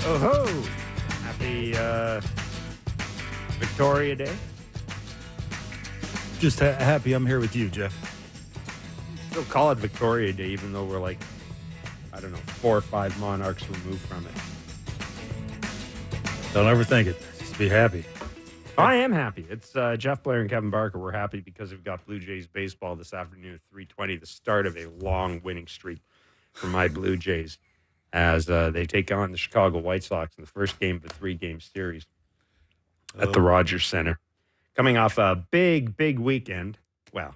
Oh ho! Happy Victoria Day. Just happy I'm here with you, Jeff. Still call it Victoria Day, even though we're like, I don't know, 4 or 5 monarchs removed from it. Don't overthink it. Just be happy. I am happy. It's Jeff, Blair, and Kevin Barker. We're happy because we've got Blue Jays baseball this afternoon at 3:20, the start of a long winning streak for my Blue Jays as they take on the Chicago White Sox in the first game of a 3-game series at the Rogers Center. Coming off a big weekend. Well,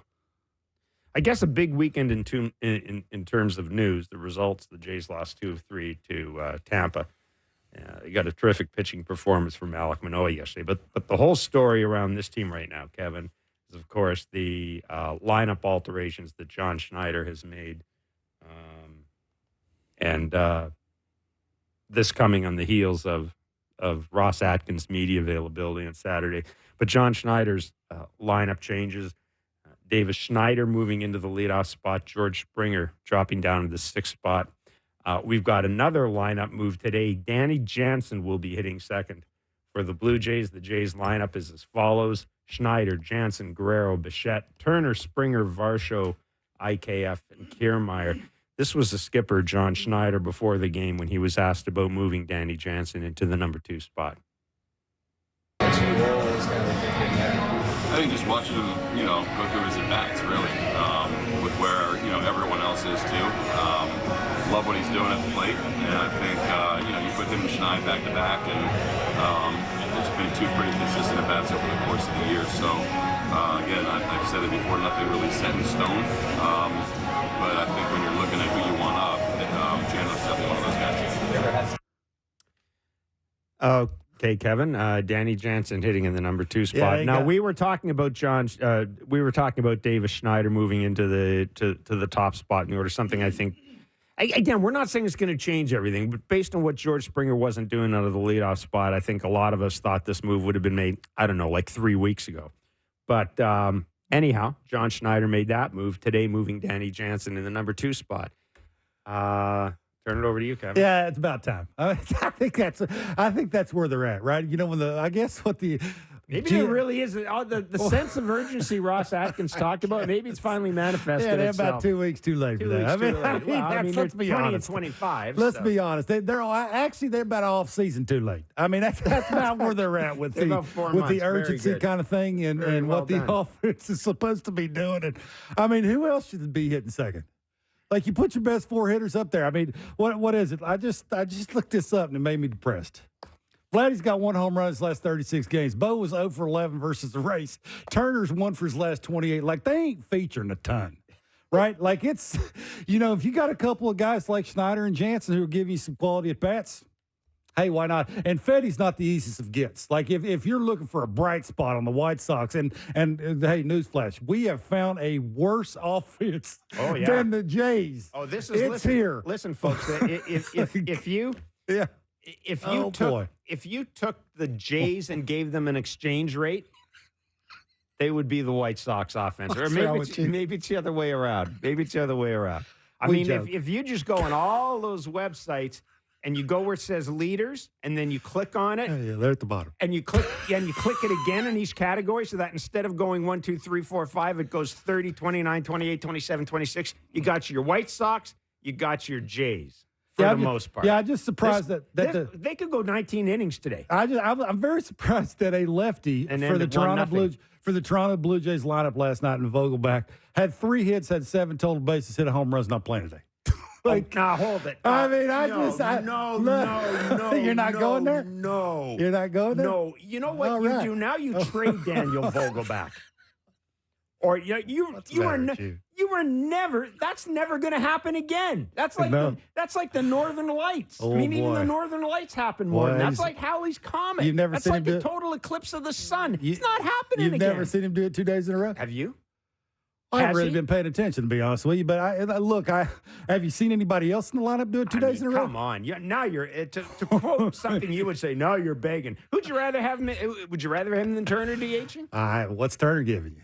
I guess a big weekend in terms of news. The results, the Jays lost 2 of 3 to Tampa. You got a terrific pitching performance from Alek Manoah yesterday. But the whole story around this team right now, Kevin, is, of course, the lineup alterations that John Schneider has made. And this coming on the heels of Ross Atkins' media availability on Saturday. But John Schneider's lineup changes. Davis Schneider moving into the leadoff spot. George Springer dropping down to the 6th spot. We've got another lineup move today. Danny Jansen will be hitting second for the Blue Jays. The Jays lineup is as follows: Schneider, Jansen, Guerrero, Bichette, Turner, Springer, Varsho, IKF, and Kiermaier. This was the skipper, John Schneider, before the game when he was asked about moving Danny Jansen into the number 2 spot. I think just watching him, go through his at-bats, really, with where, everyone else is, too. Love what he's doing at the plate, and I think, you put him and Schneider back-to-back, and there's been 2 pretty consistent at-bats over the course of the year. So, again, I've said it before, nothing really set in stone, but I think when you're looking at who you want up, Chandler's definitely one of those guys. Okay, Kevin. Danny Jansen hitting in the number 2 spot. Now we were talking about Davis Schneider moving into the top spot in the order. Something I think. Again, we're not saying it's going to change everything, but based on what George Springer wasn't doing out of the leadoff spot, I think a lot of us thought this move would have been made, I don't know, like 3 weeks ago. But anyhow, John Schneider made that move today, moving Danny Jansen in the number 2 spot. Turn it over to you, Kevin. Yeah, it's about time. I think that's where they're at, right? Maybe there really is the sense of urgency Ross Atkins talked about. Maybe it's finally manifested. Yeah, they're itself. about 2 weeks too late for that. Let's be honest. 25. Let's be honest. They're about off season too late. I mean, that's about where they're at with the urgency kind of thing and what the offense is supposed to be doing. And I mean, who else should be hitting second? Like, you put your best 4 hitters up there. I mean, what is it? I just looked this up and it made me depressed. Vladdy's got 1 home run in his last 36 games. Bo was 0 for 11 versus the race. Turner's 1 for his last 28. Like, they ain't featuring a ton, right? Like, it's, if you got a couple of guys like Schneider and Jansen who will give you some quality at bats, hey, why not? And Fetty's not the easiest of gets. Like, if you're looking for a bright spot on the White Sox, and hey, newsflash, we have found a worse offense than the Jays. Oh, here. Listen, folks, if you took the Jays and gave them an exchange rate, they would be the White Sox offense. Or maybe it's the other way around. I mean, if you just go on all those websites and you go where it says leaders, and then you click on it. Yeah, they're at the bottom. And you click it again in each category, so that instead of going 1, 2, 3, 4, 5, it goes 30, 29, 28, 27, 26. You got your White Sox, you got your Jays. For the most part. Yeah, I'm just surprised that they could go 19 innings today. I'm very surprised that a lefty for the Toronto Blue Jays lineup last night in Vogelback had 3 hits, had 7 total bases, hit a home run, not playing today. Now hold it. No. You're not going there? No. You're not going there? No. You know what you do now? You trade Daniel Vogelback. Or you were never. That's never going to happen again. That's like the Northern Lights. Oh, even the Northern Lights happen more. That's like Halley's Comet. You've never that's seen like him do the it? total eclipse of the sun. It's not happening again. You've never seen him do it 2 days in a row? Have you? I haven't really been paying attention, to be honest with you. But have you seen anybody else in the lineup do it 2 days in a row? Come on. Now you're to quote something you would say. Now you're begging. Would you rather have him? Would you rather have him than Turner DHing? What's Turner giving you?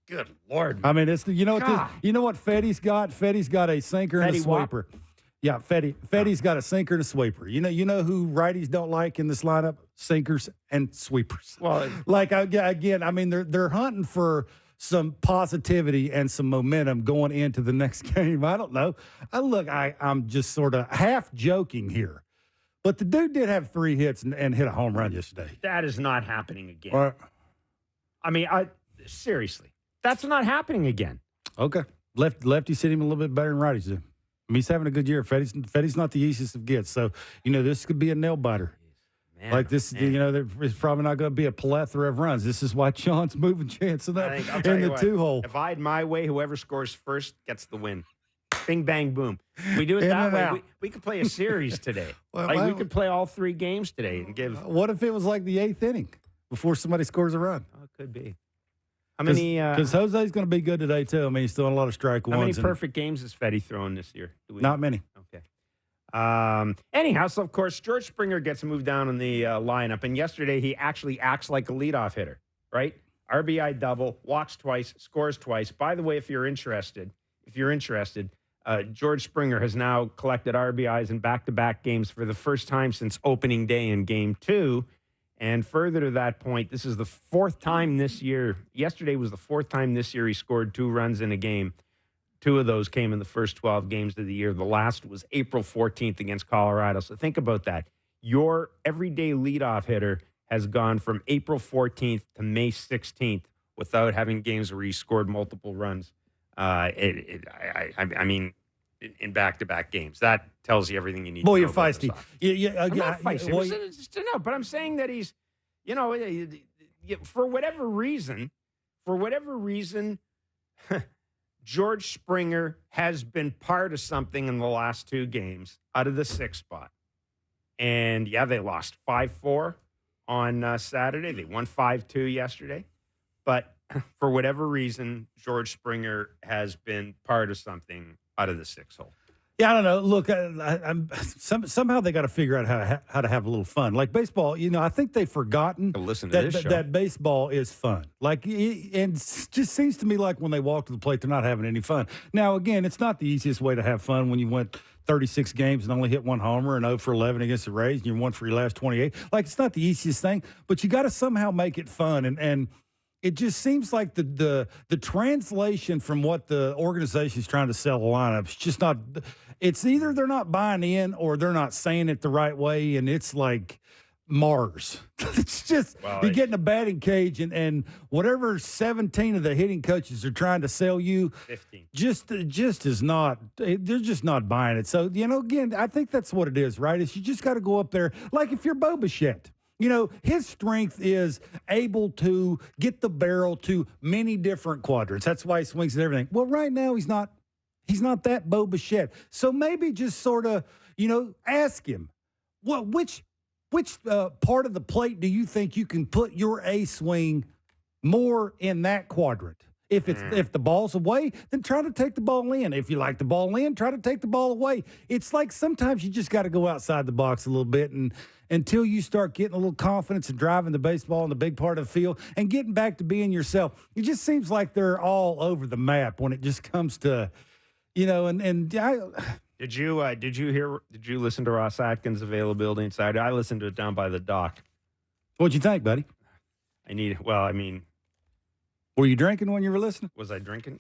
Good Lord. I mean, it's what Fetty's got? Fetty's got a sinker and a sweeper. Yeah, Fetty's got a sinker and a sweeper. You know who righties don't like in this lineup? Sinkers and sweepers. Well, like again, I mean they're hunting for some positivity and some momentum going into the next game. I don't know. I'm just sort of half joking here, but the dude did have 3 hits and hit a home run yesterday. That is not happening again. I mean, seriously, that's not happening again. Okay, lefties hit him a little bit better than righties do. I mean, he's having a good year. Fetty's not the easiest of gets. So, this could be a nail biter. Man, like this, there's probably not going to be a plethora of runs. This is why John's moving chance in the 2-hole. If I had my way, whoever scores first gets the win. Bing, bang, boom. We do it that way. We could play a series today. We could play all 3 games today and give. What if it was like the 8th inning before somebody scores a run? Oh, it could be. How many? Because Jose's going to be good today, too. I mean, he's throwing a lot of strike ones. How many perfect games has Fetty thrown this year? Not many. Okay. Anyhow, so, of course, George Springer gets moved down in the lineup. And yesterday, he actually acts like a leadoff hitter, right? RBI double, walks twice, scores twice. By the way, if you're interested, George Springer has now collected RBIs in back-to-back games for the first time since opening day in Game 2. And further to that point, this is the 4th time this year. Yesterday was the 4th time this year he scored 2 runs in a game. 2 of those came in the first 12 games of the year. The last was April 14th against Colorado. So think about that. Your everyday leadoff hitter has gone from April 14th to May 16th without having games where he scored multiple runs. I mean, in back-to-back games. That tells you everything you need to know. You're feisty. I'm not feisty. No, but I'm saying that he's, for whatever reason, George Springer has been part of something in the last 2 games out of the 6th spot. And, they lost 5-4 on Saturday. They won 5-2 yesterday. But for whatever reason, George Springer has been part of something out of the 6th hole. Yeah, I don't know. Look, somehow they got to figure out how to have a little fun. Like baseball, I think they've forgotten that baseball is fun. Like, and it just seems to me like when they walk to the plate, they're not having any fun. Now, again, it's not the easiest way to have fun when you went 36 games and only hit 1 homer and 0 for 11 against the Rays and you're 1 for your last 28. Like, it's not the easiest thing, but you got to somehow make it fun. And it just seems like the translation from what the organization is trying to sell a lineup is just not. It's either they're not buying in or they're not saying it the right way, and it's like Mars. It's just you get in a batting cage and whatever 17 of the hitting coaches are trying to sell you, 15 just is not. They're just not buying it. So again, I think that's what it is, right? Is you just got to go up there like if you're Bo Bichette. His strength is able to get the barrel to many different quadrants. That's why he swings at everything. Well, right now he's not that Bo Bichette. So maybe just sort of, ask him, which part of the plate do you think you can put your A swing more in that quadrant? If the ball's away, then try to take the ball in. If you like the ball in, try to take the ball away. It's like sometimes you just got to go outside the box a little bit and until you start getting a little confidence and driving the baseball in the big part of the field and getting back to being yourself. It just seems like they're all over the map when it just comes to, Did you listen to Ross Atkins' availability inside? I listened to it down by the dock. What'd you think, buddy? Were you drinking when you were listening? Was I drinking?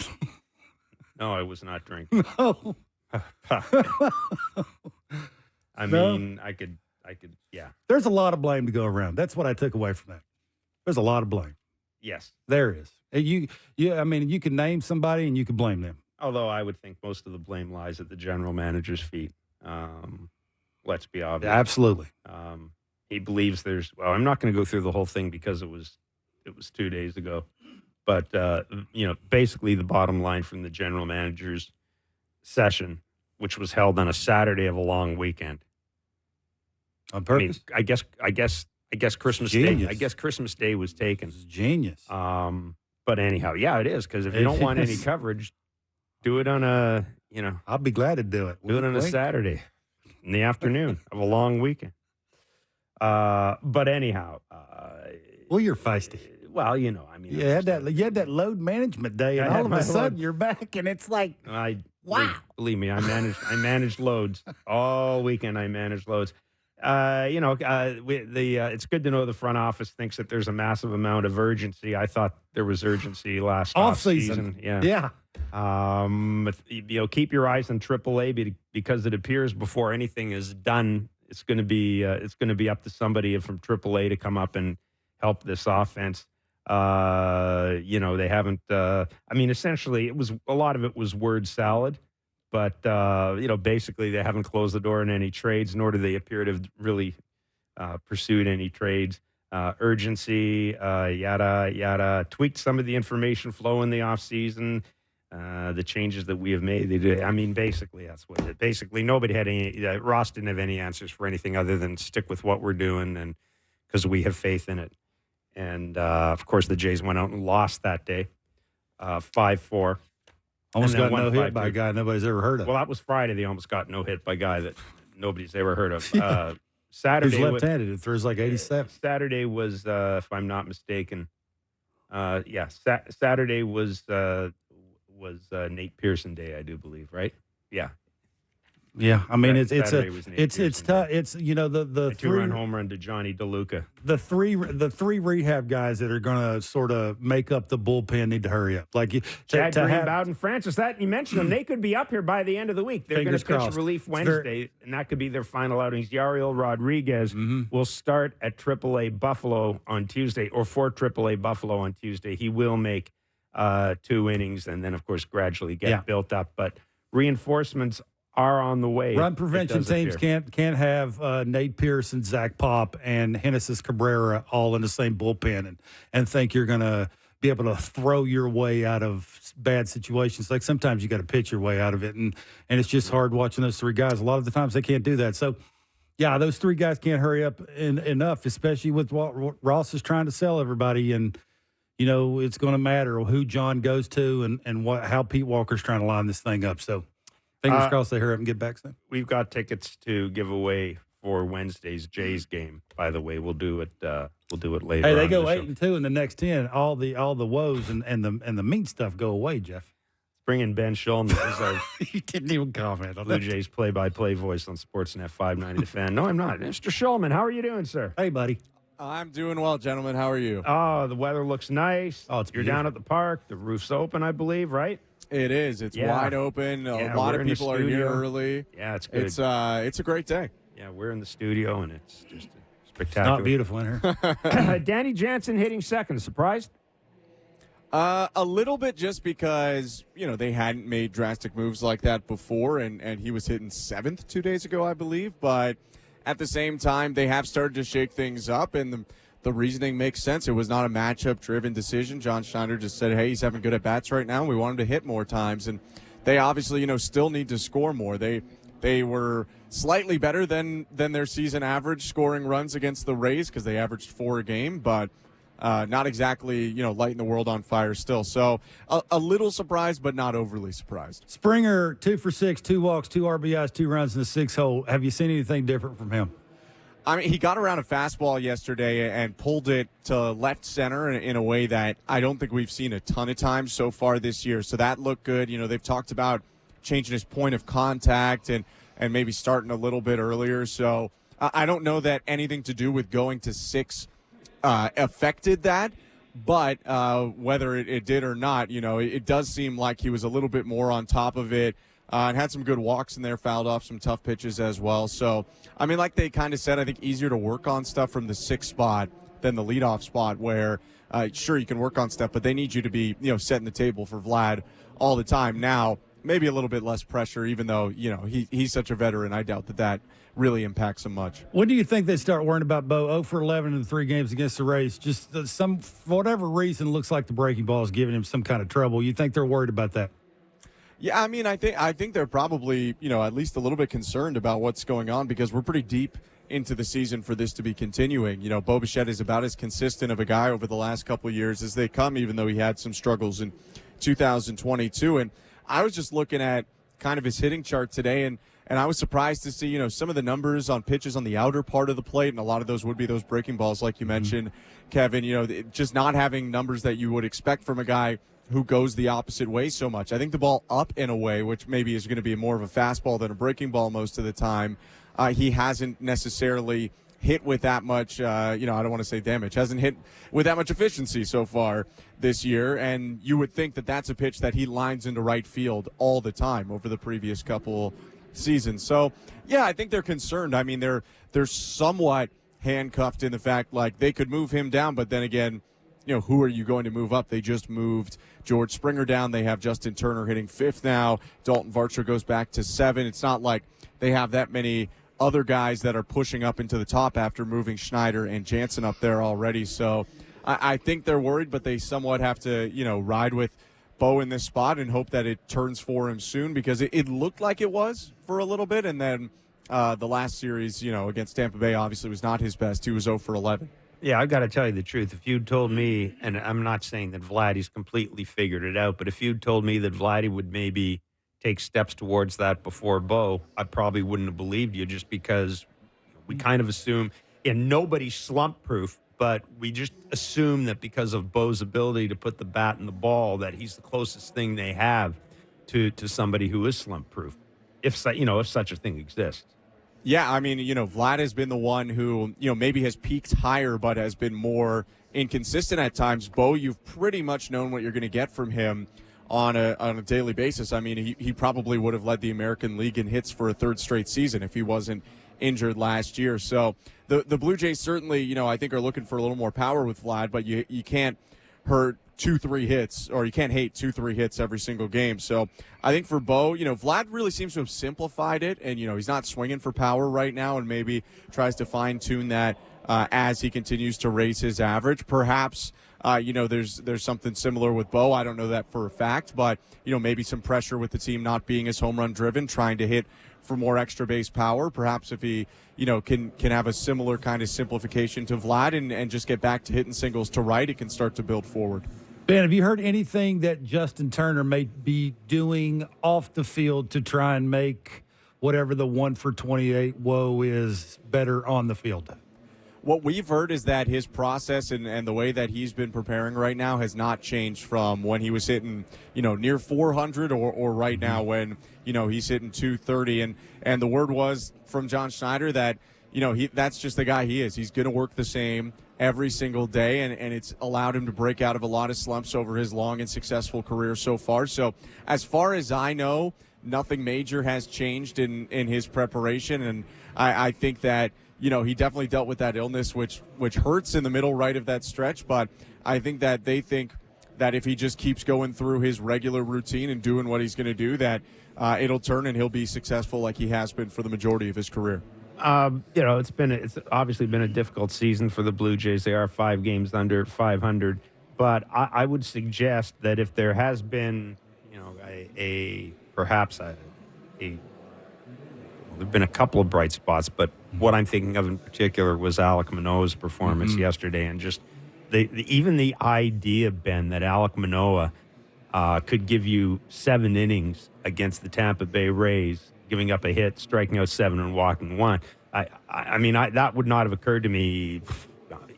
No, I was not drinking. No. I could, yeah. There's a lot of blame to go around. That's what I took away from that. There's a lot of blame. Yes. There is. You can name somebody and you can blame them. Although I would think most of the blame lies at the general manager's feet. Let's be obvious. Absolutely. He believes I'm not going to go through the whole thing because it was 2 days ago. But, basically the bottom line from the general manager's session, which was held on a Saturday of a long weekend. On purpose? I guess Christmas Day. I guess Christmas Day was taken. It's genius. But anyhow, yeah, it is. Because if you don't want any coverage, do it on I'll be glad to do it. Do it on a Saturday in the afternoon of a long weekend. But anyhow. You're feisty. Well, you had that load management day, and all of a sudden you're back, and it's like, Wow. Believe me, I managed loads all weekend. I managed loads. It's good to know the front office thinks that there's a massive amount of urgency. I thought there was urgency last off season. Yeah. Keep your eyes on AAA because it appears before anything is done, it's going to be up to somebody from AAA to come up and help this offense. They haven't. Essentially, a lot of it was word salad. But, basically they haven't closed the door on any trades, nor do they appear to have really pursued any trades. Urgency, yada, yada. Tweaked some of the information flow in the offseason, the changes that we have made. Basically, that's what it is. Basically, nobody had any – Ross didn't have any answers for anything other than stick with what we're doing and because we have faith in it. And, of course, the Jays went out and lost that day, 5-4. Almost got no hit by a guy nobody's ever heard of. Well, that was Friday. They almost got no hit by a guy that nobody's ever heard of. Saturday, who's left-handed. It throws like 87. Saturday was, if I'm not mistaken, Saturday was Nate Pearson Day, I do believe, right? Yeah. Yeah, it's tough. It's the two-run home run to Johnny DeLuca. The three rehab guys that are going to sort of make up the bullpen need to hurry up. Like Chad Green, Bowden, Francis. That you mentioned them. They could be up here by the end of the week. They're going to pitch relief Wednesday, and that could be their final outings. Yariel Rodriguez will start at AAA Buffalo on Tuesday, or for AAA Buffalo on Tuesday. He will make 2 innings, and then of course gradually get built up. But reinforcements are on the way. Run prevention teams can't have Nate Pearson, Zach Pop, and Genesis Cabrera all in the same bullpen and think you're going to be able to throw your way out of bad situations. Like sometimes you got to pitch your way out of it, and it's just hard watching those 3 guys. A lot of the times they can't do that. So, yeah, those 3 guys can't hurry up enough, especially with what Ross is trying to sell everybody. And, it's going to matter who John goes to and how Pete Walker's trying to line this thing up. So, fingers crossed they hurry up and get back soon. We've got tickets to give away for Wednesday's Jays game. By the way, we'll do it later. Hey, they go 8-2 in the next 10. All the woes and the mean stuff go away, Jeff. Bring in Ben Shulman as our you didn't even comment on Blue Jays play-by-play voice on Sportsnet 590 The Fan. No, I'm not. Mr. Shulman, how are you doing, sir? Hey, buddy. I'm doing well, gentlemen. How are you? Oh, the weather looks nice. Oh, it's You're beautiful. down at the park. The roof's open, I believe, right? It is. It's wide open. A lot of people are here early. Yeah, it's good. It's a great day. Yeah, we're in the studio, and it's just spectacular. It's not beautiful in here. Danny Jansen hitting second. Surprised? A little bit, just because, they hadn't made drastic moves like that before, and he was hitting 7th 2 days ago, I believe. But at the same time, they have started to shake things up, and the reasoning makes sense. It was not a matchup-driven decision. John Schneider just said, hey, he's having good at-bats right now. We want him to hit more times. And they obviously, still need to score more. They were slightly better than their season average scoring runs against the Rays because they averaged 4 a game, but not exactly, lighting the world on fire still. So a little surprised, but not overly surprised. Springer, 2 for 6, 2 walks, 2 RBIs, 2 runs in the 6-hole. Have you seen anything different from him? He got around a fastball yesterday and pulled it to left center in a way that I don't think we've seen a ton of times so far this year. So that looked good. They've talked about changing his point of contact and maybe starting a little bit earlier. So I don't know that anything to do with going to 6 affected that. But whether it did or not, it does seem like he was a little bit more on top of it. And had some good walks in there, fouled off some tough pitches as well. So, like they kind of said, I think easier to work on stuff from the 6th spot than the leadoff spot where, sure, you can work on stuff, but they need you to be, setting the table for Vlad all the time. Now, maybe a little bit less pressure, even though, he's such a veteran. I doubt that really impacts him much. When do you think they start worrying about Bo? 0 for 11 in the 3 games against the Rays. Just for whatever reason, looks like the breaking ball is giving him some kind of trouble. You think they're worried about that? Yeah, I think they're probably, at least a little bit concerned about what's going on because we're pretty deep into the season for this to be continuing. Bo Bichette is about as consistent of a guy over the last couple of years as they come, even though he had some struggles in 2022. And I was just looking at kind of his hitting chart today, and And I was surprised to see, some of the numbers on pitches on the outer part of the plate, and a lot of those would be those breaking balls like you mentioned, Kevin, just not having numbers that you would expect from a guy who goes the opposite way so much. I think the ball up and away, which maybe is going to be more of a fastball than a breaking ball most of the time, he hasn't necessarily hit with that much, I don't want to say damage, hasn't hit with that much efficiency so far this year. And you would think that that's a pitch that he lines into right field all the time over the previous couple seasons. So, yeah, I think they're concerned. I mean, they're somewhat handcuffed in the fact, like, they could move him down, but then again, who are you going to move up? They just moved George Springer down. They have Justin Turner hitting 5th now. Dalton Varsho goes back to 7. It's not like they have that many other guys that are pushing up into the top after moving Schneider and Jansen up there already. So I think they're worried, but they somewhat have to, ride with Bo in this spot and hope that it turns for him soon, because it looked like it was for a little bit. And then the last series, against Tampa Bay obviously was not his best. He was 0 for 11. Yeah, I've got to tell you the truth. If you'd told me, and I'm not saying that Vladdy's completely figured it out, but if you'd told me that Vladdy would maybe take steps towards that before Bo, I probably wouldn't have believed you, just because we kind of assume, and nobody's slump proof, but we just assume that because of Bo's ability to put the bat in the ball, that he's the closest thing they have to somebody who is slump proof, if such a thing exists. Yeah, I mean, Vlad has been the one who, maybe has peaked higher but has been more inconsistent at times. Bo, you've pretty much known what you're going to get from him on a daily basis. I mean, he probably would have led the American League in hits for a 3rd straight season if he wasn't injured last year. So the Blue Jays certainly, I think are looking for a little more power with Vlad, but you can't hurt 2-3 hits, or you can't hate 2-3 hits every single game. So I think for Bo, Vlad really seems to have simplified it, and he's not swinging for power right now, and maybe tries to fine tune that as he continues to raise his average. Perhaps there's something similar with Bo. I don't know that for a fact, but maybe some pressure with the team not being as home run driven, trying to hit for more extra base power. Perhaps if he can have a similar kind of simplification to Vlad and just get back to hitting singles to right, it can start to build forward. Ben, have you heard anything that Justin Turner may be doing off the field to try and make whatever the 1 for 28 woe is better on the field? What we've heard is that his process and the way that he's been preparing right now has not changed from when he was hitting, near 400 or right now when, he's hitting 230. And the word was from John Schneider that, that's just the guy he is. He's going to work the same every single day, and it's allowed him to break out of a lot of slumps over his long and successful career so far. So as far as I know, nothing major has changed in his preparation, and I think that, he definitely dealt with that illness, which hurts in the middle right of that stretch, but I think that they think that if he just keeps going through his regular routine and doing what he's going to do, that it'll turn and he'll be successful like he has been for the majority of his career. It's obviously been a difficult season for the Blue Jays. They are 5 games under 500, but I would suggest that if there has been, there've been a couple of bright spots, but what I'm thinking of in particular was Alek Manoah's performance yesterday, and just even the idea, Ben, that Alek Manoah could give you 7 innings against the Tampa Bay Rays, giving up a hit, striking out 7 and walking 1. I mean, that would not have occurred to me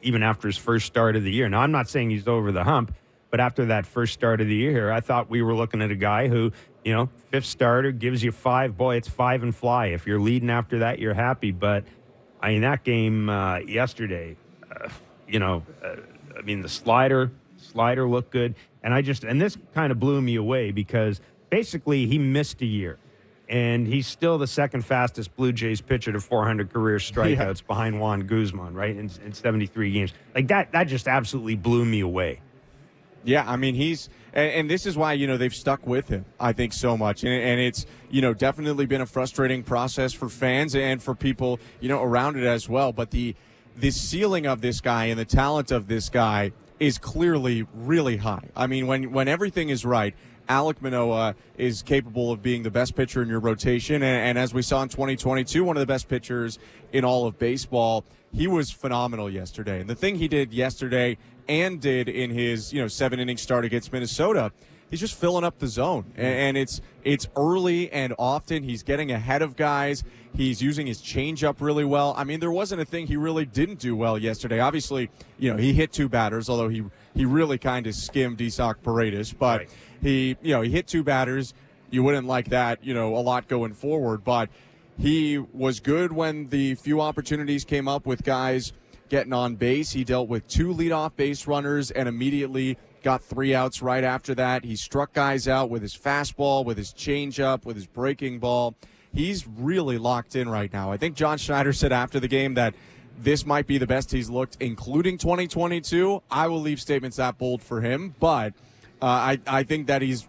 even after his first start of the year. Now, I'm not saying he's over the hump, but after that first start of the year, I thought we were looking at a guy who, 5th starter, gives you 5. Boy, it's 5 and fly. If you're leading after that, you're happy. But, that game yesterday, the slider looked good. And this kind of blew me away because basically he missed a year. And he's still the second fastest Blue Jays pitcher to 400 career strikeouts behind Juan Guzman, right, in 73 games. Like, that just absolutely blew me away. Yeah, I mean, and this is why, they've stuck with him, I think, so much. And it's, definitely been a frustrating process for fans and for people, around it as well. But the ceiling of this guy and the talent of this guy is clearly really high. I mean, when everything is right, Alek Manoah is capable of being the best pitcher in your rotation. And as we saw in 2022, one of the best pitchers in all of baseball. He was phenomenal yesterday. And the thing he did yesterday and did in his, 7-inning start against Minnesota he's just filling up the zone. And it's early and often he's getting ahead of guys. He's using his changeup really well. I mean, there wasn't a thing he really didn't do well yesterday. Obviously, he hit 2 batters, although he really kind of skimmed Isaac Paredes. But right. he hit 2 batters. You wouldn't like that, a lot going forward. But he was good when the few opportunities came up with guys getting on base. He dealt with 2 leadoff base runners and immediately got 3 outs right after that. He struck guys out with his fastball, with his changeup, with his breaking ball. He's really locked in right now. I think John Schneider said after the game that this might be the best he's looked, including 2022. I will leave statements that bold for him, but I think that he's,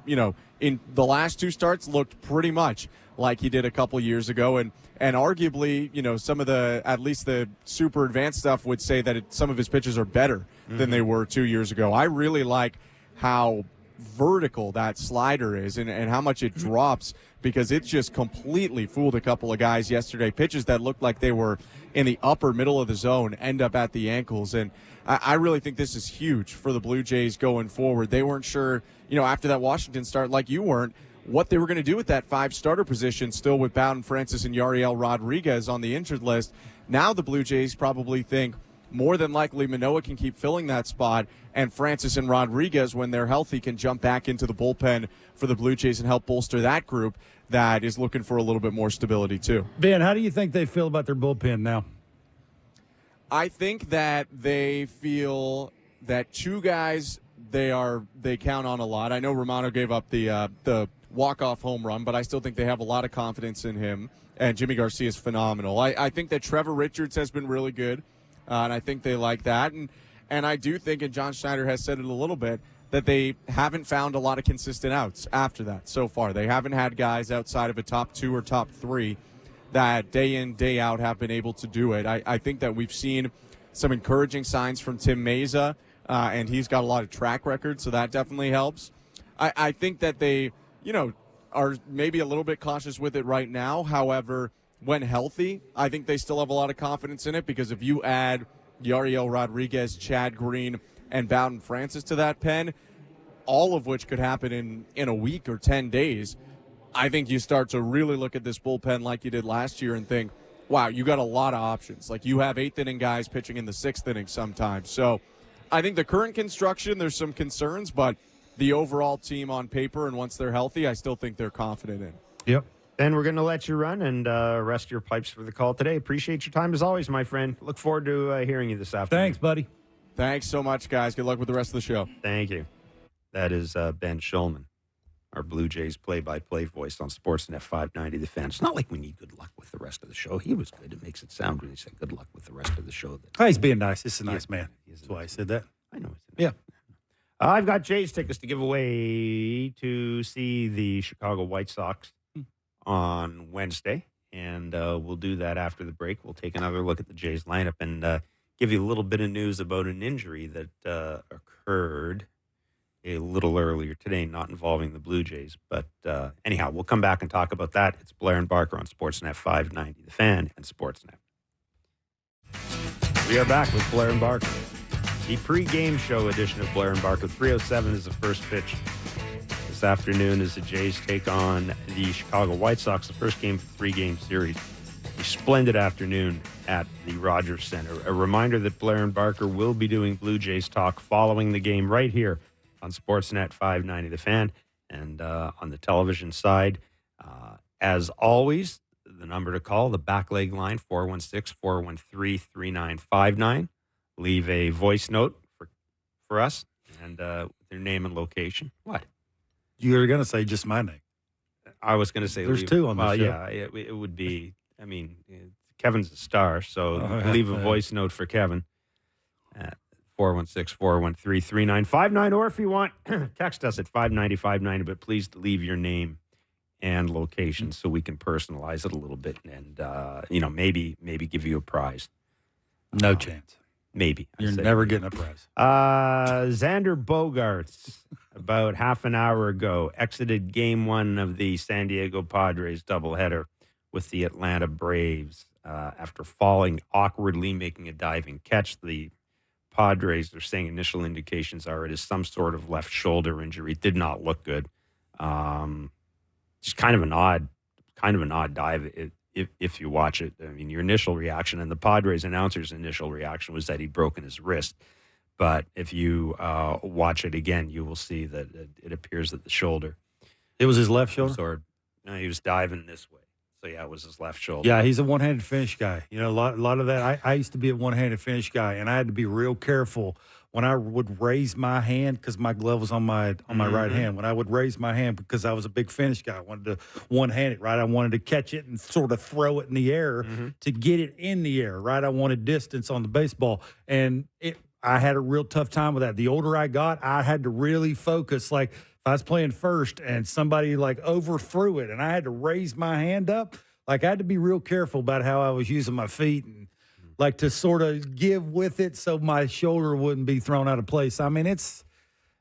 in the last 2 starts looked pretty much like he did a couple years ago. And arguably, some of at least the super advanced stuff would say that some of his pitches are better than they were 2 years ago. I really like how vertical that slider is and how much it drops, because it just completely fooled a couple of guys yesterday. Pitches that looked like they were in the upper middle of the zone end up at the ankles. And I really think this is huge for the Blue Jays going forward. They weren't sure, after that Washington start, like you weren't, what they were going to do with that 5 starter position, still with Bowden Francis and Yariel Rodriguez on the injured list. Now the Blue Jays probably think more than likely Manoah can keep filling that spot, and Francis and Rodriguez, when they're healthy, can jump back into the bullpen for the Blue Jays and help bolster that group that is looking for a little bit more stability too. Ben, how do you think they feel about their bullpen now? I think that they feel that 2 guys they count on a lot. I know Romano gave up the walk-off home run, but I still think they have a lot of confidence in him, and Jimmy Garcia is phenomenal. I think that Trevor Richards has been really good, and I think they like that. And I do think, and John Schneider has said it a little bit, that they haven't found a lot of consistent outs after that so far. They haven't had guys outside of a top 2 or top 3 that day in, day out have been able to do it. I think that we've seen some encouraging signs from Tim Meza, and he's got a lot of track record, so that definitely helps. I think that they, are maybe a little bit cautious with it right now. However, when healthy, I think they still have a lot of confidence in it, because if you add Yariel Rodriguez, Chad Green, and Bowden Francis to that pen, all of which could happen in a week or 10 days, I think you start to really look at this bullpen like you did last year and think, wow, you got a lot of options. Like, you have 8th-inning guys pitching in the 6th inning sometimes. So I think the current construction, there's some concerns, but the overall team on paper, and once they're healthy, I still think they're confident in. Yep. Ben, we're going to let you run and rest your pipes for the call today. Appreciate your time as always, my friend. Look forward to hearing you this afternoon. Thanks, buddy. Thanks so much, guys. Good luck with the rest of the show. Thank you. That is Ben Shulman, our Blue Jays play-by-play voice on Sportsnet 590 The Fan. It's not like we need good luck with the rest of the show. He was good. It makes it sound when he said good luck with the rest of the show. Oh, he's being nice. He's a nice man. That's why I said that. I know. Yeah. I've got Jays tickets to give away to see the Chicago White Sox on Wednesday, and we'll do that after the break. We'll take another look at the Jays lineup and give you a little bit of news about an injury that occurred a little earlier today, not involving the Blue Jays. But anyhow, we'll come back and talk about that. It's Blair and Barker on Sportsnet 590, The Fan, and Sportsnet. We are back with Blair and Barker. The pre-game show edition of Blair and Barker. 3:07 is the first pitch this afternoon as the Jays take on the Chicago White Sox, the first game of the 3-game series. A splendid afternoon at the Rogers Center. A reminder that Blair and Barker will be doing Blue Jays talk following the game right here on Sportsnet 590 The Fan. And on the television side, as always, the number to call, the back leg line, 416-413-3959. Leave a voice note for us and their name and location. What? You were going to say just my name. I was going to say there's 2 on the show. Yeah, it would be, Kevin's a star, so leave a voice note for Kevin at 416-413-3959, or if you want, text us at 590-590, but please leave your name and location so we can personalize it a little bit and, maybe give you a prize. No chance. Maybe. You're never getting a prize. Xander Bogaerts, about half an hour ago, exited Game 1 of the San Diego Padres doubleheader with the Atlanta Braves after falling awkwardly, making a diving catch. The Padres, they're saying initial indications are it is some sort of left shoulder injury. It did not look good. Just kind of an odd dive if you watch it. I mean, your initial reaction and the Padres announcer's initial reaction was that he'd broken his wrist. But if you watch it again, you will see that it appears that the shoulder. It was his left shoulder? He was diving this way. So, yeah, it was his left shoulder. Yeah, he's a one-handed finish guy. You know, a lot of that. I used to be a one-handed finish guy, and I had to be real careful when I would raise my hand because my glove was on my right hand. When I would raise my hand because I was a big finish guy, I wanted to one-hand it, right? I wanted to catch it and sort of throw it in the air to get it in the air, right? I wanted distance on the baseball, and I had a real tough time with that. The older I got, I had to really focus. Like if I was playing first and somebody like overthrew it and I had to raise my hand up, like I had to be real careful about how I was using my feet and like to sort of give with it so my shoulder wouldn't be thrown out of place. I mean, it's,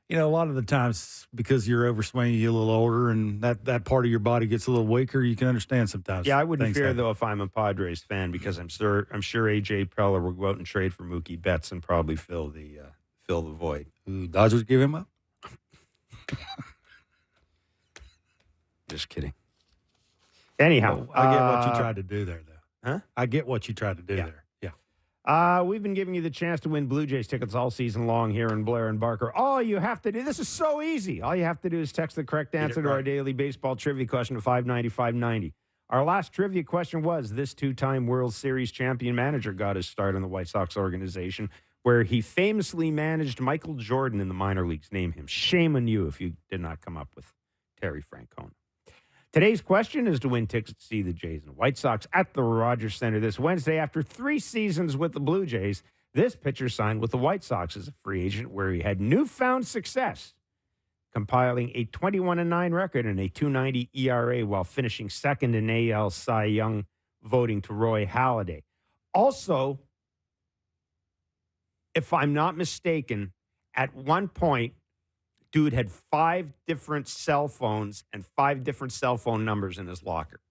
you know, a lot of the times because you're overswinging, you're a little older and that part of your body ggets a little weaker. You can understand sometimes. Yeah, I wouldn't fear, though, if I'm a Padres fan because I'm sure A.J. Preller will go out and trade for Mookie Betts and probably fill the void. Ooh, Dodgers give him up? Just kidding. Anyhow. Well, I get what you tried to do there, though. Huh? I get what you tried to do there. We've been giving you the chance to win Blue Jays tickets all season long here in Blair and Barker. All you have to do, this is so easy. All you have to do is text the correct answer to our daily baseball trivia question to 590-590. Our last trivia question was, this two-time World Series champion manager got his start in the White Sox organization, where he famously managed Michael Jordan in the minor leagues. Name him. Shame on you if you did not come up with Terry Francona. Today's question is to win tickets to see the Jays and White Sox at the Rogers Center this Wednesday. After 3 seasons with the Blue Jays, this pitcher signed with the White Sox as a free agent where he had newfound success, compiling a 21-9 record and a 2.90 ERA while finishing second in AL Cy Young voting to Roy Halladay. Also, if I'm not mistaken, at one point, dude had 5 different cell phones and 5 different cell phone numbers in his locker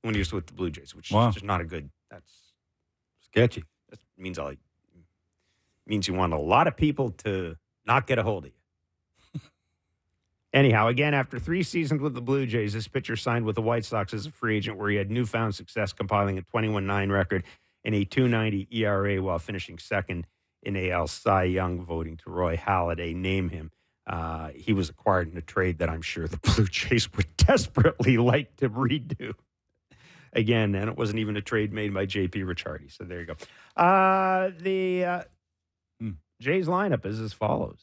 when he was with the Blue Jays, which is just not a good. That's sketchy. That means you want a lot of people to not get a hold of you. Anyhow, again, after 3 seasons with the Blue Jays, this pitcher signed with the White Sox as a free agent where he had newfound success, compiling a 21-9 record and a 2.90 ERA while finishing second in AL Cy Young voting to Roy Halladay. Name him. He was acquired in a trade that I'm sure the Blue Jays would desperately like to redo. Again, and it wasn't even a trade made by J.P. Ricciardi. So there you go. The Jays lineup is as follows.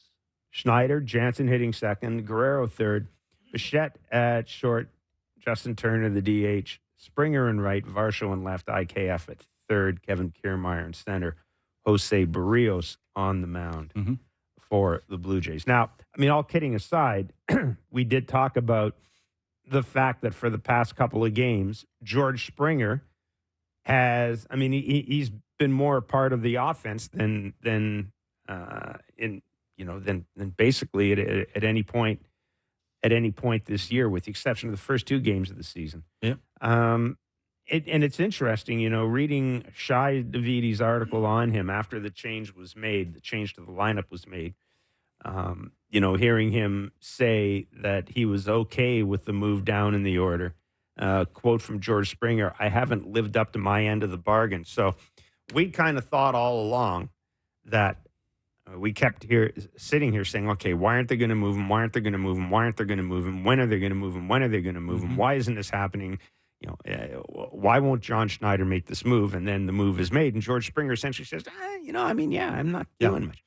Schneider, Jansen hitting second, Guerrero third, Bichette at short, Justin Turner the DH, Springer in right, Varsho in left, IKF at third, Kevin Kiermaier in center, Jose Barrios on the mound for the Blue Jays. Now, I mean, all kidding aside, we did talk about the fact that for the past couple of games, George Springer has, I mean, he's been more a part of the offense than basically at any point this year, with the exception of the first 2 games of the season. Yeah. And it's interesting, you know, reading Shai Davidi's article on him after the change to the lineup was made, you know, hearing him say that he was okay with the move down in the order. Quote from George Springer, "I haven't lived up to my end of the bargain." So we kind of thought all along that we kept sitting here saying, okay, why aren't they going to move him? Why aren't they going to move him? Why aren't they going to move him? When are they going to move him? When are they going to move him? Why isn't this happening? You know, why won't John Schneider make this move? And then the move is made, and George Springer essentially says, I'm not doing much.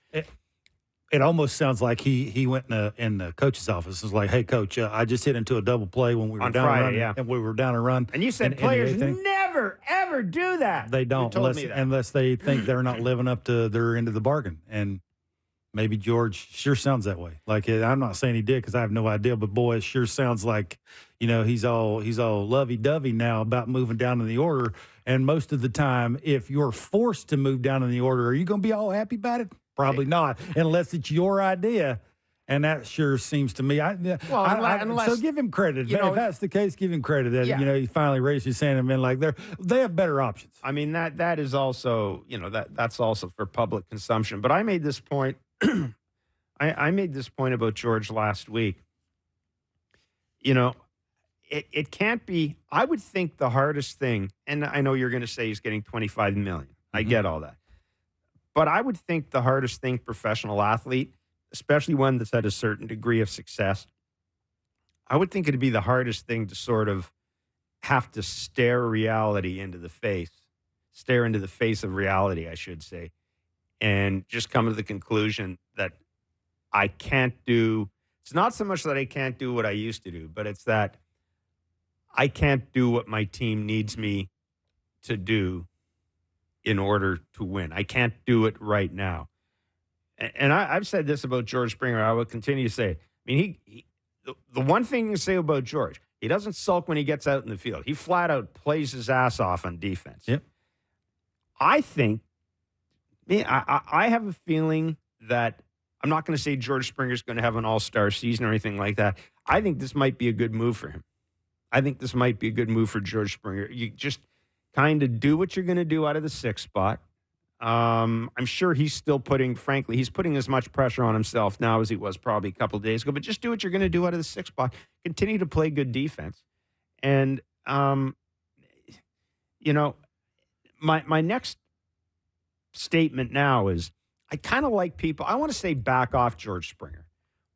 It almost sounds like he went in the coach's office. It was like, hey, coach, I just hit into a double play when we were down Friday, and we were down a run. And you said players never, ever do that. They don't unless they think they're not living up to their end of the bargain. And maybe George sure sounds that way. Like, I'm not saying he did because I have no idea, but boy, it sure sounds like, you know, he's all lovey-dovey now about moving down in the order. And most of the time, if you're forced to move down in the order, are you going to be all happy about it? Probably not, unless it's your idea. And that sure seems to me. So give him credit. If that's the case, give him credit that he finally raised his hand and been like, they have better options. I mean, that is also that's also for public consumption. But I made this point. I made this point about George last week. It can't be. I would think the hardest thing, and I know you're going to say he's getting $25 million. I get all that, but I would think the hardest thing, professional athlete, especially one that's had a certain degree of success, I would think it'd be the hardest thing to sort of have to stare into the face of reality, I should say, and just come to the conclusion that I can't do. It's not so much that I can't do what I used to do, but it's that I can't do what my team needs me to do in order to win. I can't do it right now. And I've said this about George Springer. I will continue to say it. I mean, the one thing you say about George, he doesn't sulk when he gets out in the field. He flat out plays his ass off on defense. Yep. I think, I have a feeling that I'm not going to say George Springer's going to have an all-star season or anything like that. I think this might be a good move for him. I think this might be a good move for George Springer. You just kind of do what you're going to do out of the 6th spot. I'm sure he's putting as much pressure on himself now as he was probably a couple of days ago, but just do what you're going to do out of the 6th spot. Continue to play good defense. And, my next statement now is I kind of like people. I want to say back off George Springer,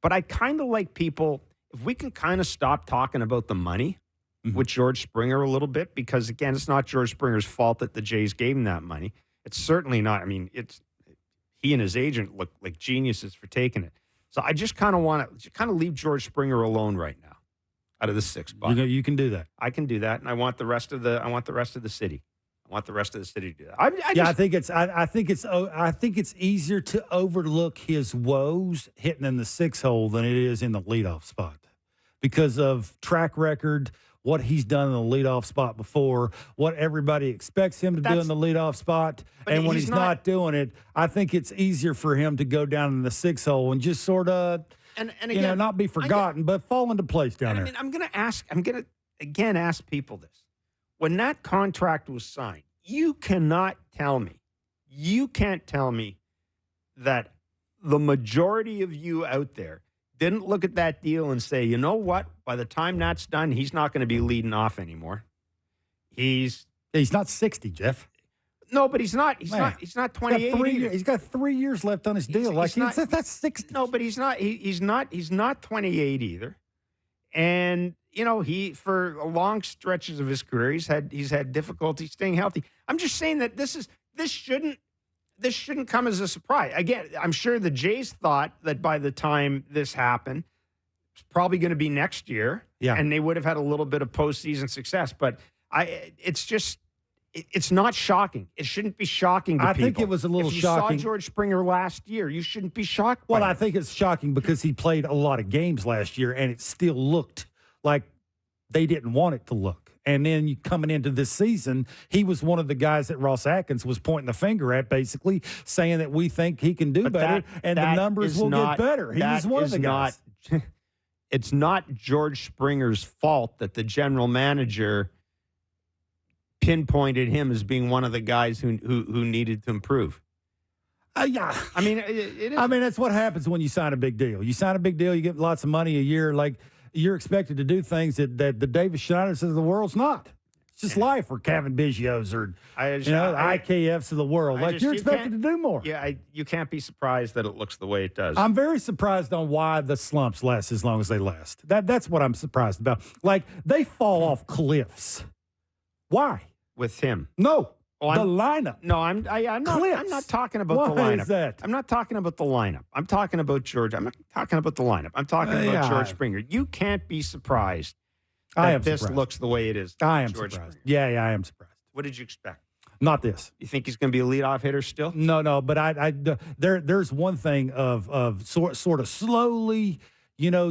but I kind of like people, if we can kind of stop talking about the money with George Springer a little bit, because, again, it's not George Springer's fault that the Jays gave him that money. It's certainly not. I mean, he and his agent look like geniuses for taking it. So I just kind of want to leave George Springer alone right now, out of the 6th spot. You can do that. I can do that, and I want the rest of the city. I want the rest of the city to do that. I think it's easier to overlook his woes hitting in the 6 hole than it is in the leadoff spot because of track record. What he's done in the leadoff spot before, what everybody expects him to do in the leadoff spot, and when he's not doing it, I think it's easier for him to go down in the 6 hole and just sort of, and again, not be forgotten, but fall into place down there. I mean, I'm going to again ask people this. When that contract was signed, you can't tell me that the majority of you out there didn't look at that deal and say, you know what? By the time that's done, he's not going to be leading off anymore. He's not 60, Jeff. No, but he's not 28. He's got 3 years left on his deal. That's 60. No, but he's not 28 either. And he for long stretches of his career, he's had difficulty staying healthy. I'm just saying that this shouldn't come as a surprise. Again, I'm sure the Jays thought that by the time this happened, it's probably going to be next year, and they would have had a little bit of postseason success. But it's not shocking. It shouldn't be shocking to people. I think it was a little shocking. If you saw George Springer last year, you shouldn't be shocked by it. I think it's shocking because he played a lot of games last year, and it still looked like they didn't want it to look. And then coming into this season, he was one of the guys that Ross Atkins was pointing the finger at, basically saying that we think he can do better, and the numbers will get better. He was one of the guys. It's not George Springer's fault that the general manager pinpointed him as being one of the guys who needed to improve. Yeah. I mean, it is. I mean, that's what happens when you sign a big deal. You sign a big deal, you get lots of money a year, like – you're expected to do things that the Davis Schneiders of the world's not. It's just life, or Kevin Biggio's, or the IKFs of the world. You're expected to do more. Yeah, you can't be surprised that it looks the way it does. I'm very surprised on why the slumps last as long as they last. That's what I'm surprised about. Like, they fall off cliffs. Why? With him? No. The lineup. No, I'm not talking about the lineup. Why is that? I'm not talking about the lineup. I'm talking about George. I'm not talking about the lineup. I'm talking about George Springer. You can't be surprised that this looks the way it is. I am George surprised. Springer. Yeah, I am surprised. What did you expect? Not this. You think he's going to be a leadoff hitter still? No, but there's one thing of sort of slowly,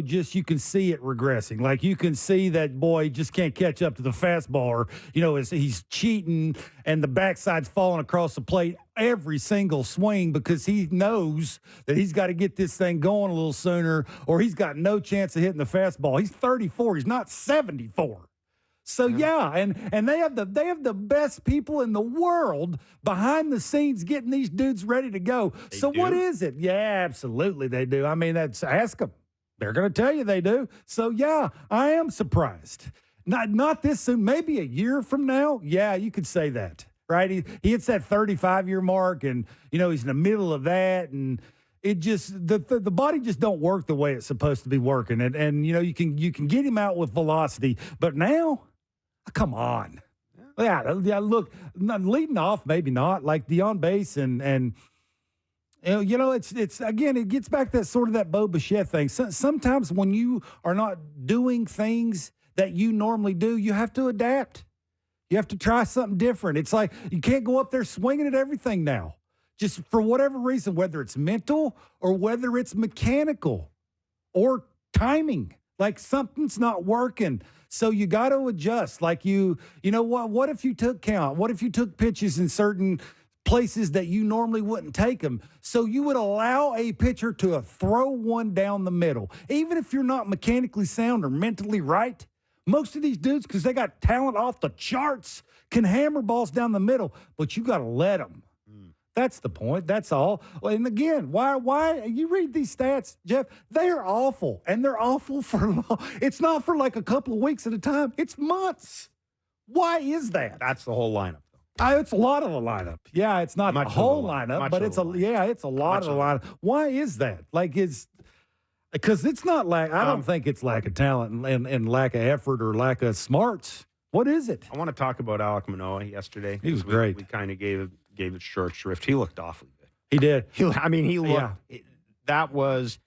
just you can see it regressing. Like you can see that boy just can't catch up to the fastball, or, he's cheating and the backside's falling across the plate every single swing because he knows that he's got to get this thing going a little sooner or he's got no chance of hitting the fastball. He's 34. He's not 74. So and they have the best people in the world behind the scenes getting these dudes ready to go. What is it? Yeah, absolutely they do. I mean, ask them. They're going to tell you they do. So I am surprised. Not this soon. Maybe a year from now. Yeah, you could say that, right? He hits that 35-year mark, and he's in the middle of that, and it just the body just don't work the way it's supposed to be working, and you can get him out with velocity, but now. Come on. Yeah, look, leading off, maybe not, like the on base and it's again, it gets back to that Bo Bichette thing. Sometimes when you are not doing things that you normally do, you have to adapt. You have to try something different. It's like you can't go up there swinging at everything now, just for whatever reason, whether it's mental or whether it's mechanical or timing. Like something's not working. So you got to adjust. Like what if you took count? What if you took pitches in certain places that you normally wouldn't take them? So you would allow a pitcher to throw one down the middle. Even if you're not mechanically sound or mentally right, most of these dudes, because they got talent off the charts, can hammer balls down the middle, but you got to let them. That's the point. That's all. And again, why you read these stats, Jeff, they are awful. And they're awful for long. It's not for like a couple of weeks at a time. It's months. Why is that? That's the whole lineup, though. It's a lot of the lineup. Yeah, it's not the whole lineup, but it's a lot of the lineup. Why is that? Because it's not I don't think it's lack of talent and lack of effort or lack of smarts. What is it? I want to talk about Alek Manoah yesterday. He was great. We kind of gave it short shrift. He looked awfully good. He did. He looked. Yeah. That was,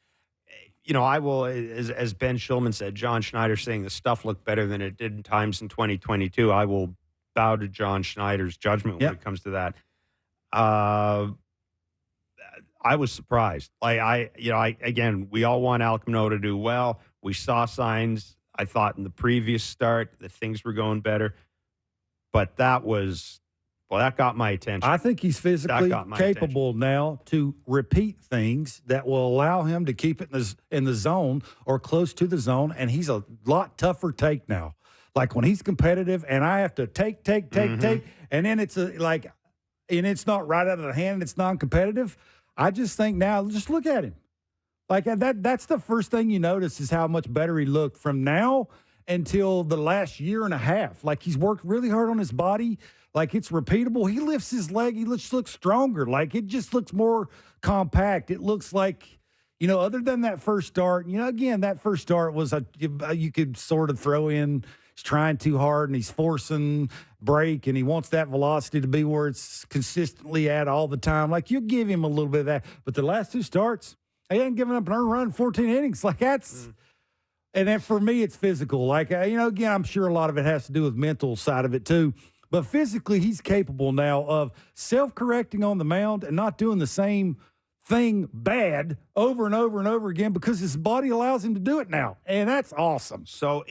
I will, as Ben Shulman said, John Schneider saying the stuff looked better than it did in times in 2022. I will bow to John Schneider's judgment when it comes to that. I was surprised. Again, we all want Alek Manoah to do well. We saw signs, I thought, in the previous start that things were going better. But that got my attention. I think he's physically capable now to repeat things that will allow him to keep it in the zone or close to the zone, and he's a lot tougher take now. Like when he's competitive and I have to take, and then it's and it's not right out of the hand, it's non-competitive. I just think now, just look at him. Like that's the first thing you notice is how much better he looked from now until the last year and a half. Like he's worked really hard on his body. Like it's repeatable. He lifts his leg. He looks stronger. Like it just looks more compact. It looks like, other than that first start, again, that first start was you could sort of throw in, he's trying too hard and he's forcing break and he wants that velocity to be where it's consistently at all the time. Like you give him a little bit of that. But the last two starts, he ain't giving up an earned run, 14 innings. Like that's, and then for me, it's physical. Like, again, I'm sure a lot of it has to do with mental side of it too. But physically, he's capable now of self-correcting on the mound and not doing the same thing bad over and over and over again because his body allows him to do it now. And that's awesome. So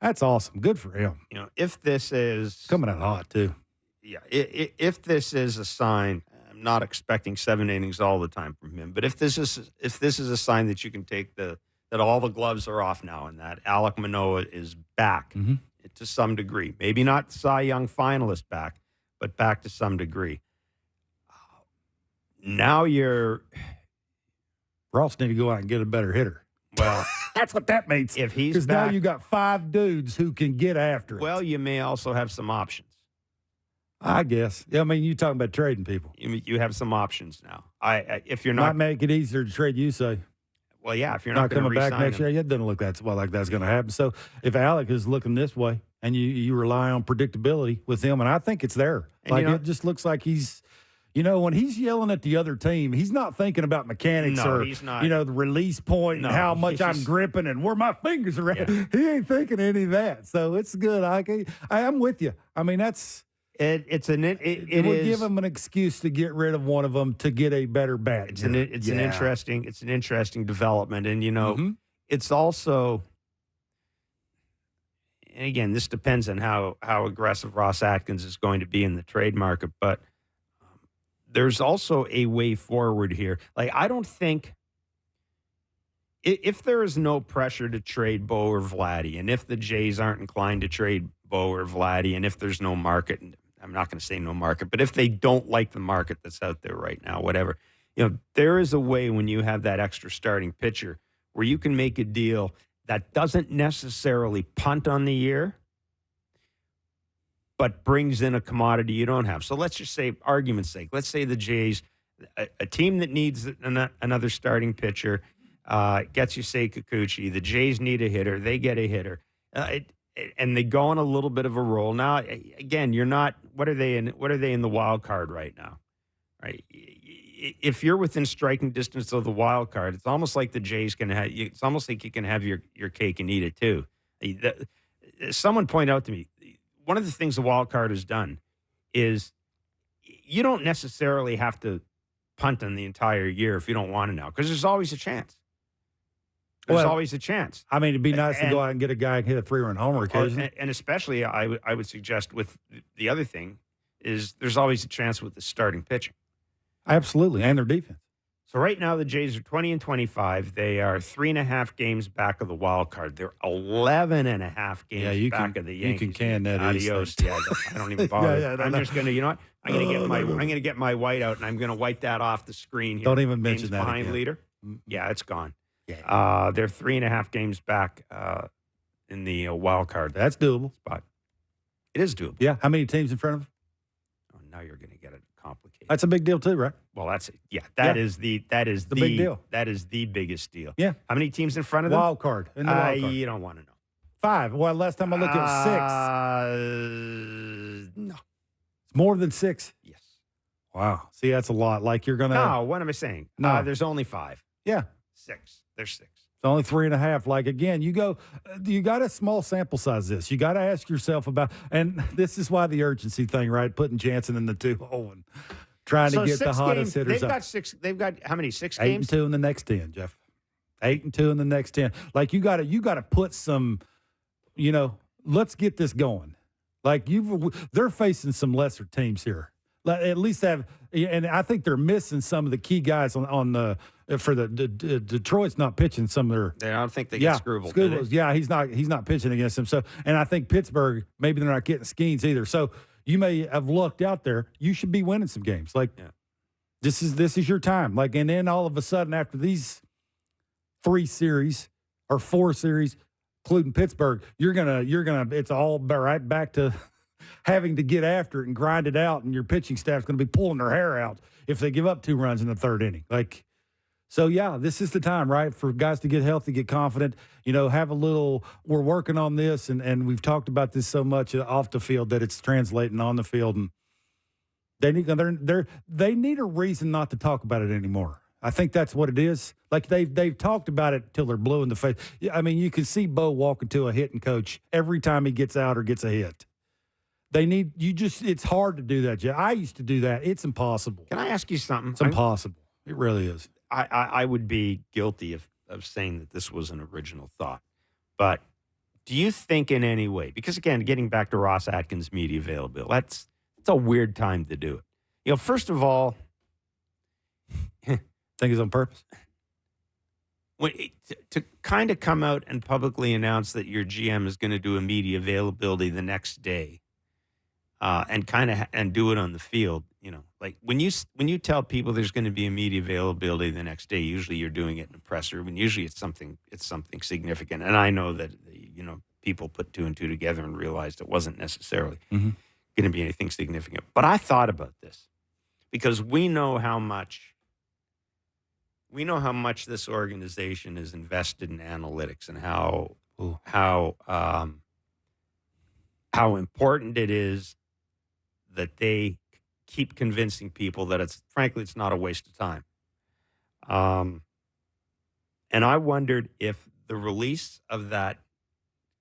that's awesome. Good for him. If this is coming out hot too. Yeah. If this is a sign, I'm not expecting 7 innings all the time from him, but if this is a sign that you can take that all the gloves are off now and that Alek Manoah is back. Mm-hmm. To some degree, maybe not Cy Young finalist back, but back to some degree. Now Ross need to go out and get a better hitter. Well, that's what that means. If he's because now you got 5 dudes who can get after it. Well, you may also have some options. I guess. I mean, you're talking about trading people. You have some options now. If you're not, might make it easier to trade you, say. Well, yeah, if you're not coming back next year, it doesn't look like that's going to happen. So if Alek is looking this way and you rely on predictability with him, and I think it's there. And it just looks like he's, when he's yelling at the other team, he's not thinking about mechanics he's not. The release point and how much I'm gripping and where my fingers are at. Yeah. He ain't thinking any of that. So it's good. I'm with you. I mean, that's. It would give him an excuse to get rid of one of them to get a better bat. It's an interesting development, and it's also, and again, this depends on how aggressive Ross Atkins is going to be in the trade market, but there's also a way forward here. Like, I don't think, if there is no pressure to trade Bo or Vladdy, and if the Jays aren't inclined to trade Bo or Vladdy, and if there's no market, and I'm not going to say no market, but if they don't like the market that's out there right now, whatever, there is a way when you have that extra starting pitcher where you can make a deal that doesn't necessarily punt on the year, but brings in a commodity you don't have. So let's just say, argument's sake, let's say the Jays, a team that needs another starting pitcher, gets you, say, Kikuchi. The Jays need a hitter. They get a hitter. And they go on a little bit of a roll. Now, again, you're not, what are they in the wild card right now? Right? If you're within striking distance of the wild card, it's almost like the Jays can have, it's almost like you can have your cake and eat it too. Someone pointed out to me, one of the things the wild card has done is you don't necessarily have to punt on the entire year if you don't want to now, because there's always a chance. There's always a chance. I mean, it'd be nice to go out and get a guy and hit a 3-run homer occasionally. And especially, I would suggest with the other thing is there's always a chance with the starting pitching. Absolutely, and their defense. So right now the Jays are 20-25. They are 3.5 games back of the wild card. They're 11.5 games back of the Yankees. You can can that. Adios. Yeah, I don't even bother. I'm just gonna, I'm gonna get my white out and I'm gonna wipe that off the screen here. Don't even mention that behind again. leader. Yeah, it's gone. Yeah. They're 3.5 games back in the wild card. That's doable. Spot. It is doable. Yeah. How many teams in front of them? Oh, now you're going to get it complicated. That's a big deal too, right? Well, that is the big deal. That is the biggest deal. Yeah. How many teams in front of them? Wild card. In the wild card. You don't want to know. 5. Well, last time I looked, it was 6. No. It's more than 6. Yes. Wow. See, that's a lot. Like you're going to. No, what am I saying? No. There's only 5. Yeah. 6. There's 6. It's only 3.5. Like, again, you got a small sample size this. You got to ask yourself about, and this is why the urgency thing, right? Putting Jansen in the 2-hole and trying to get the hottest hitters they've up. got 6. They've got how many? 6 8 games? 8-2 in the next 10, Jeff. 8-2 in the next 10. Like, you got to put some, let's get this going. Like, they're facing some lesser teams here. At least have, and I think they're missing some of the key guys on the for the Detroit's not pitching some of their. I don't think they get Scrubble. Yeah, he's not pitching against them. So, and I think Pittsburgh, maybe they're not getting Skeens either. So you may have lucked out there. You should be winning some games. Like, this is your time. Like, and then all of a sudden after these 3 series or 4 series, including Pittsburgh, you're gonna it's all right back to having to get after it and grind it out, and your pitching staff's going to be pulling their hair out if they give up 2 runs in the 3rd inning. Like, so yeah, this is the time, right, for guys to get healthy, get confident. Have a little. We're working on this, and we've talked about this so much off the field that it's translating on the field, and they need a reason not to talk about it anymore. I think that's what it is. Like they've talked about it till they're blue in the face. I mean, you can see Bo walking to a hitting coach every time he gets out or gets a hit. It's hard to do that, Jeff. I used to do that. It's impossible. Can I ask you something? It's impossible. It really is. I would be guilty of saying that this was an original thought. But do you think in any way, because again, getting back to Ross Atkins' media availability, it's a weird time to do it. First of all, think it's on purpose? To kind of come out and publicly announce that your GM is going to do a media availability the next day, and do it on the field, like when you tell people there's going to be a media availability the next day, usually you're doing it in a presser, and usually it's something significant. And I know that people put 2 and 2 together and realized it wasn't necessarily going to be anything significant. But I thought about this because we know how much this organization is invested in analytics and how important it is that they keep convincing people that it's not a waste of time. And I wondered if the release of that,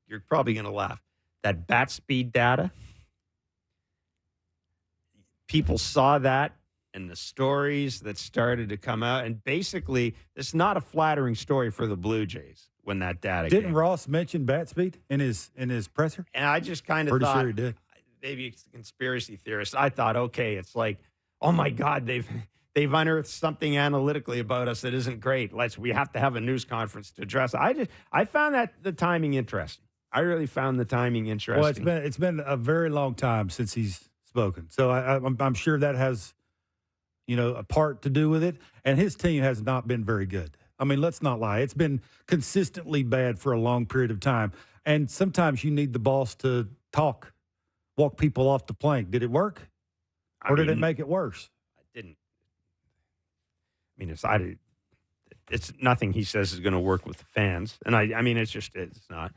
you're probably going to laugh, that bat speed data, people saw that and the stories that started to come out. And basically, it's not a flattering story for the Blue Jays. when that data Didn't came. Ross mention bat speed in his presser? And I just kind of Pretty thought, sure he did. maybe it's a conspiracy theorist. I thought, okay, it's like, oh my God, they've unearthed something analytically about us that isn't great. We have to have a news conference to address it. I found that the timing interesting. I really found the timing interesting. Well, it's been a very long time since he's spoken, so I'm sure that has, a part to do with it. And his team has not been very good. I mean, let's not lie; it's been consistently bad for a long period of time. And sometimes you need the boss to walk people off the plank. Did it work, or did it make it worse? It didn't. I mean, it's nothing he says is going to work with the fans, and I mean, it's not.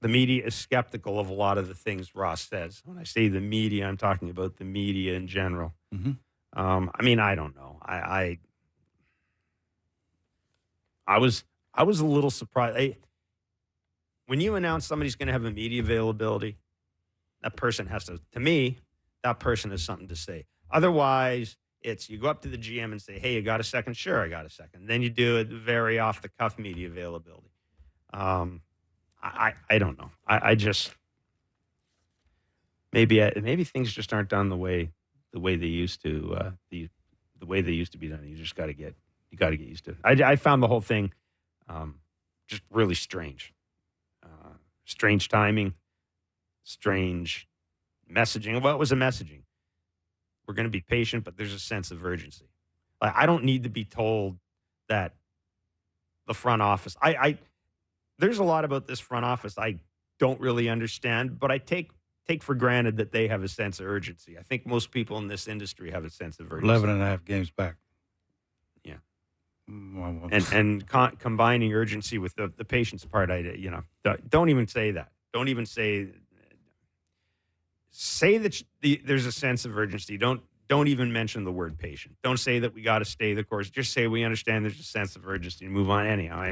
The media, is skeptical of a lot of the things Ross says. When I say the media, I'm talking about the media in general. Mm-hmm. I don't know. I was a little surprised. When you announce somebody's going to have a media availability, that person has that person has something to say. Otherwise, you go up to the GM and say, hey, you got a second? Sure, I got a second. Then you do it very off-the-cuff media availability. I don't know. I just maybe things just aren't done the way they used to. The way they used to be done. You just got to get used to it. I found the whole thing just really strange. Strange timing, strange messaging. Well, it was a messaging. We're going to be patient, but there's a sense of urgency. I don't need to be told that the front office. There's a lot about this front office I don't really understand, but I take for granted that they have a sense of urgency. I think most people in this industry have a sense of urgency. 11 and a half games back. Yeah. And combining urgency with the patience part, don't even say that. Don't even say that there's a sense of urgency. Don't even mention the word patient. Don't say that we got to stay the course. Just say we understand there's a sense of urgency and move on anyhow.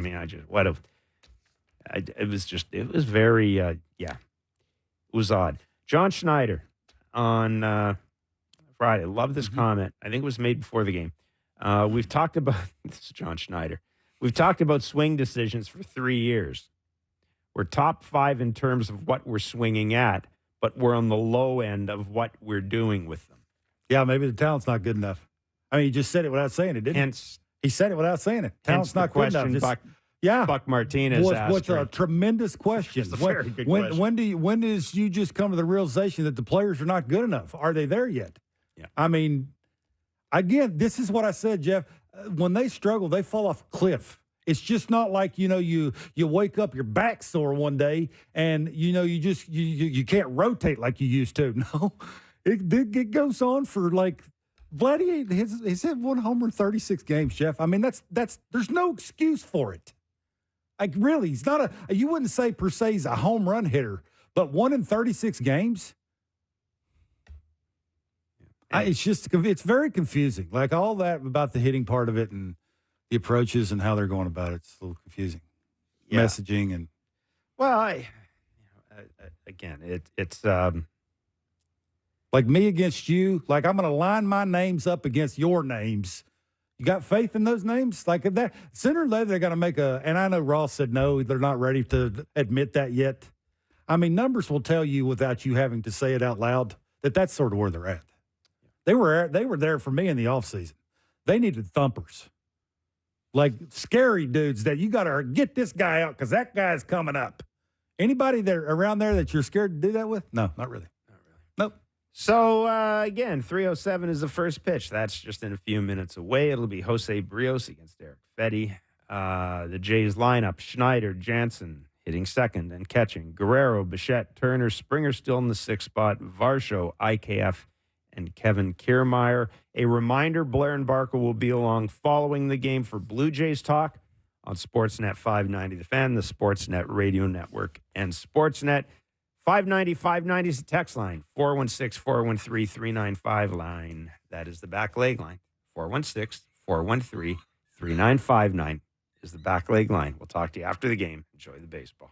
It was very, it was odd. John Schneider on Friday. Love this comment. I think it was made before the game. We've talked about, this is John Schneider. We've talked about swing decisions for 3 years. We're top 5 in terms of what we're swinging at, but we're on the low end of what we're doing with them. Yeah, maybe the talent's not good enough. I mean, he just said it without saying it, didn't he? He said it without saying it. Talent's not good enough. Buck Martinez asked. What's a tremendous question. It's a very good question. When does you just come to the realization that the players are not good enough? Are they there yet? Yeah. I mean, again, this is what I said, Jeff. When they struggle, they fall off a cliff. It's just not like, you wake up, your back's sore one day, and, you can't rotate like you used to. No, it goes on for like Vladdy. He's had 1 homer in 36 games, Jeff. I mean, there's no excuse for it. Like, really, he's not you wouldn't say per se he's a home run hitter, but 1 in 36 games. It's very confusing. Like, all that about the hitting part of it and the approaches and how they're going about it's a little confusing. Yeah. Messaging and. Well, it's like me against you. Like, I'm going to line my names up against your names. You got faith in those names? Like, that sooner or later they're going to make and I know Ross said no, they're not ready to admit that yet. I mean, numbers will tell you without you having to say it out loud that that's sort of where they're at. They were there for me in the offseason. They needed thumpers. Like, scary dudes that you got to get this guy out because that guy's coming up. Anybody there around there that you're scared to do that with? No, not really. Nope. So, again, 3:07 is the first pitch. That's just in a few minutes away. It'll be Jose Brios against Eric Fetty. The Jays lineup, Schneider, Jansen hitting second and catching. Guerrero, Bichette, Turner, Springer still in the 6th spot. Varsho, IKF, and Kevin Kiermaier. A reminder, Blair and Barker will be along following the game for Blue Jays Talk on Sportsnet 590 The Fan, the Sportsnet Radio Network, and Sportsnet. 590 is the text line. 416-413-395 line. That is the back leg line. 416-413-3959 is the back leg line. We'll talk to you after the game. Enjoy the baseball.